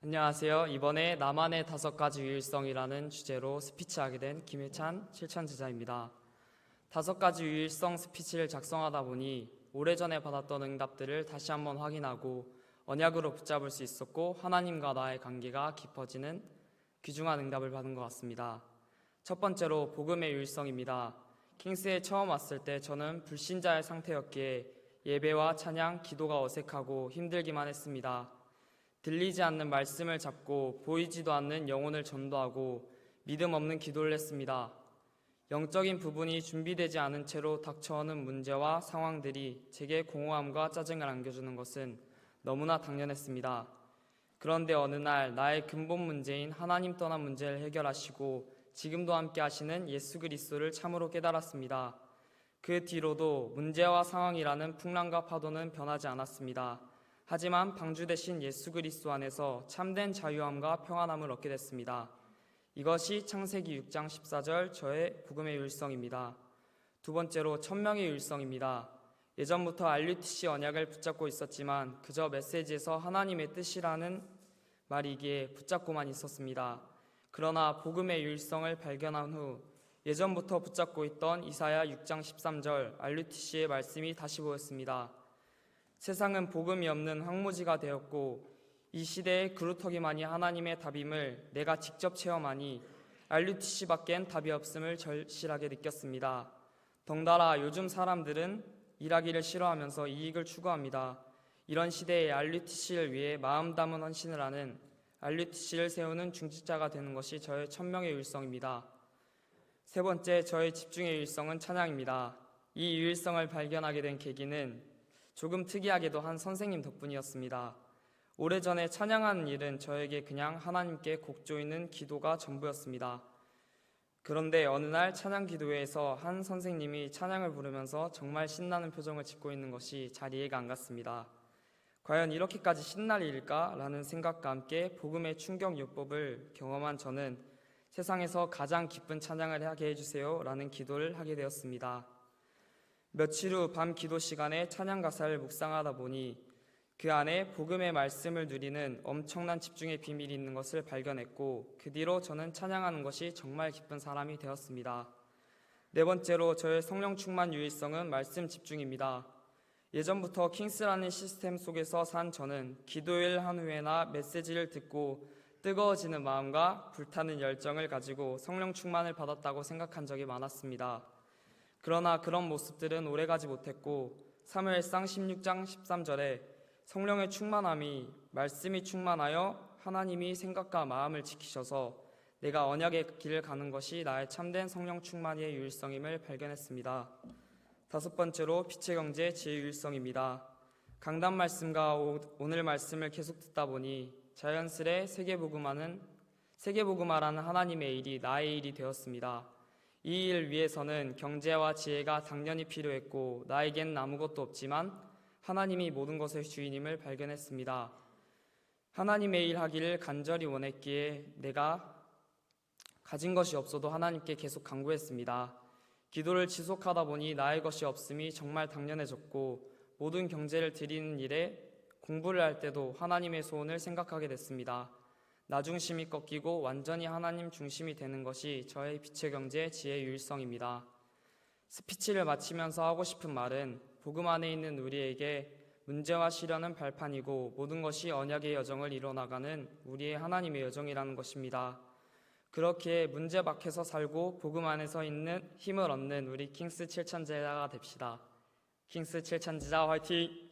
안녕하세요. 이번에 나만의 5가지 유일성이라는 주제로 스피치하게 된 김혜찬 실천제자입니다. 5가지 유일성 스피치를 작성하다 보니 오래전에 받았던 응답들을 다시 한번 확인하고 언약으로 붙잡을 수 있었고 하나님과 나의 관계가 깊어지는 귀중한 응답을 받은 것 같습니다. 첫 번째로 복음의 유일성입니다. 킹스에 처음 왔을 때 저는 불신자의 상태였기에 예배와 찬양, 기도가 어색하고 힘들기만 했습니다. 들리지 않는 말씀을 잡고 보이지도 않는 영혼을 전도하고 믿음 없는 기도를 했습니다. 영적인 부분이 준비되지 않은 채로 닥쳐오는 문제와 상황들이 제게 공허함과 짜증을 안겨주는 것은 너무나 당연했습니다. 그런데 어느 날 나의 근본 문제인 하나님 떠난 문제를 해결하시고 지금도 함께 하시는 예수 그리스도를 참으로 깨달았습니다. 그 뒤로도 문제와 상황이라는 풍랑과 파도는 변하지 않았습니다. 하지만 방주 되신 예수 그리스도 안에서 참된 자유함과 평안함을 얻게 됐습니다. 이것이 창세기 6장 14절 저의 복음의 유일성입니다. 두 번째로 천명의 유일성입니다. 예전부터 RUTC 언약을 붙잡고 있었지만 그저 메시지에서 하나님의 뜻이라는 말이기에 붙잡고만 있었습니다. 그러나 복음의 유일성을 발견한 후 예전부터 붙잡고 있던 이사야 6장 13절 RUTC의 말씀이 다시 보였습니다. 세상은 복음이 없는 황무지가 되었고 이 시대에 그루터기만이 하나님의 답임을 내가 직접 체험하니 RUTC밖엔 답이 없음을 절실하게 느꼈습니다. 덩달아 요즘 사람들은 일하기를 싫어하면서 이익을 추구합니다. 이런 시대에 RUTC를 위해 마음 담은 헌신을 하는 RUTC를 세우는 중직자가 되는 것이 저의 천명의 유일성입니다. 세 번째, 저의 집중의 유일성은 찬양입니다. 이 유일성을 발견하게 된 계기는 조금 특이하게도 한 선생님 덕분이었습니다. 오래전에 찬양하는 일은 저에게 그냥 하나님께 곡 조이는 기도가 전부였습니다. 그런데 어느 날 찬양 기도회에서 한 선생님이 찬양을 부르면서 정말 신나는 표정을 짓고 있는 것이 잘 이해가 안 갔습니다. 과연 이렇게까지 신날 일일까? 라는 생각과 함께 복음의 충격요법을 경험한 저는 세상에서 가장 기쁜 찬양을 하게 해주세요 라는 기도를 하게 되었습니다. 며칠 후 밤 기도 시간에 찬양 가사를 묵상하다 보니 그 안에 복음의 말씀을 누리는 엄청난 집중의 비밀이 있는 것을 발견했고 그 뒤로 저는 찬양하는 것이 정말 기쁜 사람이 되었습니다. 네 번째로 저의 성령 충만 유일성은 말씀 집중입니다. 예전부터 킹스라는 시스템 속에서 산 저는 기도일 한 후에나 메시지를 듣고 뜨거워지는 마음과 불타는 열정을 가지고 성령 충만을 받았다고 생각한 적이 많았습니다. 그러나 그런 모습들은 오래가지 못했고 사무엘상 16장 13절에 성령의 충만함이 말씀이 충만하여 하나님이 생각과 마음을 지키셔서 내가 언약의 길을 가는 것이 나의 참된 성령 충만의 유일성임을 발견했습니다. 다섯 번째로 빛의 경제 지혜 유일성입니다. 강단 말씀과 오늘 말씀을 계속 듣다 보니 자연스레 세계복음화라는 하나님의 일이 나의 일이 되었습니다. 이 일 위해서는 경제와 지혜가 당연히 필요했고 나에겐 아무것도 없지만 하나님이 모든 것의 주인임을 발견했습니다. 하나님의 일 하기를 간절히 원했기에 내가 가진 것이 없어도 하나님께 계속 간구했습니다. 기도를 지속하다 보니 나의 것이 없음이 정말 당연해졌고 모든 경제를 드리는 일에 공부를 할 때도 하나님의 소원을 생각하게 됐습니다. 나 중심이 꺾이고 완전히 하나님 중심이 되는 것이 저의 빛의 경제 지혜의 유일성입니다. 스피치를 마치면서 하고 싶은 말은 복음 안에 있는 우리에게 문제와 시련은 발판이고 모든 것이 언약의 여정을 이뤄나가는 우리의 하나님의 여정이라는 것입니다. 그렇게 문제 밖에서 살고 복음 안에서 있는 힘을 얻는 우리 킹스 7천제자가 됩시다. 킹스 7천제자 화이팅!